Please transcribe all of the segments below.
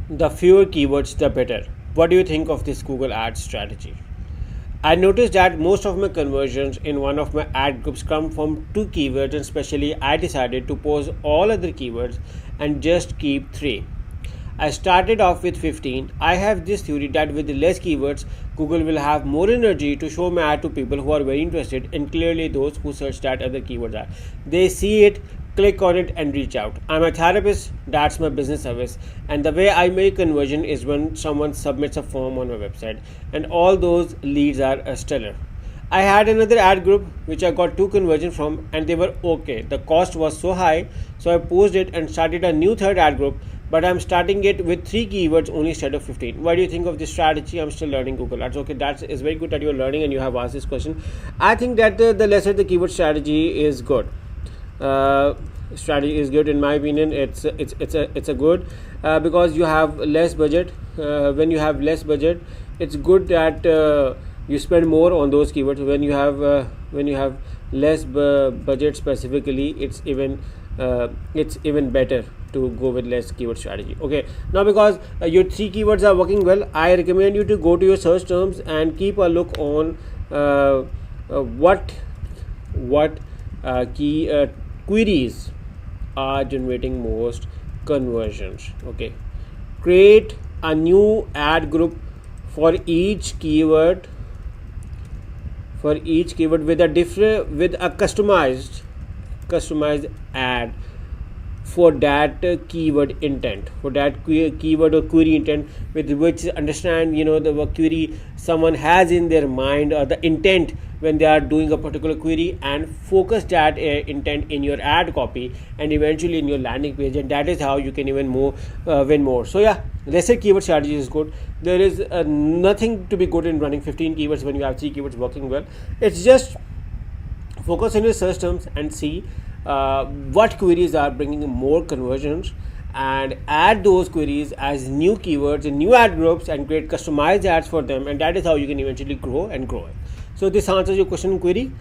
The fewer keywords, the better. What do you think of this Google Ads strategy? I noticed that most of my conversions in one of my ad groups come from two keywords, and especially I decided to pause all other keywords and just keep three. I started off with 15. I have this theory that with less keywords, Google will have more energy to show my ad to people who are very interested, and clearly those who search that other keywords are. They see it, click on it, and reach out. I'm a therapist, that's my business service, and the way I make conversion is when someone submits a form on my website, and all those leads are stellar. I had another ad group which I got two conversions from, and they were okay. The cost was so high, so I paused it and started a new third ad group, but I'm starting it with three keywords only instead of 15. What do you think of this strategy? I'm still learning Google Ads. Okay, that is very good that you're learning and you have asked this question. I think that the lesser the keyword strategy is good. Strategy is good in my opinion. It's a good because you have less budget. When you have less budget, it's good that you spend more on those keywords. When you have less budget specifically, it's even better to go with less keyword strategy. Okay, now because your three keywords are working well, I recommend you to go to your search terms and keep a look on what key queries are generating most conversions. Okay, create a new ad group for each keyword with a customized ad for that keyword intent, for that keyword or query intent, with which understand the query someone has in their mind, or the intent when they are doing a particular query, and focus that intent in your ad copy and eventually in your landing page, and that is how you can even win more. So yeah, lesser keyword strategy is good. There is nothing to be good in running 15 keywords when you have three keywords working well. It's just focus on your search terms and see what queries are bringing more conversions, and add those queries as new keywords in new ad groups and create customized ads for them, and that is how you can eventually grow it. So this answers your question and query,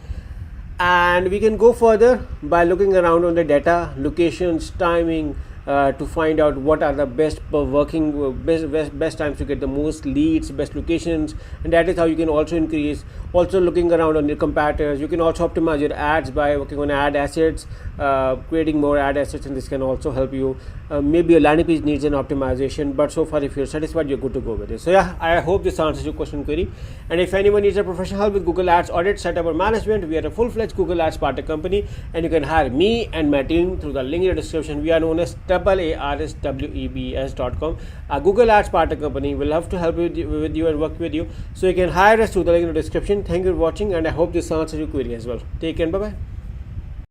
and we can go further by looking around on the data, locations, timing, to find out what are the best times to get the most leads, best locations, and that is how you can also increase. Also looking around on your competitors, you can also optimize your ads by working on ad assets, creating more ad assets, and this can also help you. Maybe your landing page needs an optimization, but so far if you're satisfied, you're good to go with it. So yeah, I hope this answers your question query. And if anyone needs a professional help with Google Ads audit, setup, or management, we are a full-fledged Google Ads partner company, and you can hire me and my team through the link in the description. We are known as ARSWEBS.com. A Google Ads partner company will love to help with you and work with you. So you can hire us through the link in the description. Thank you for watching, and I hope this answers your query as well. Take care. Bye bye.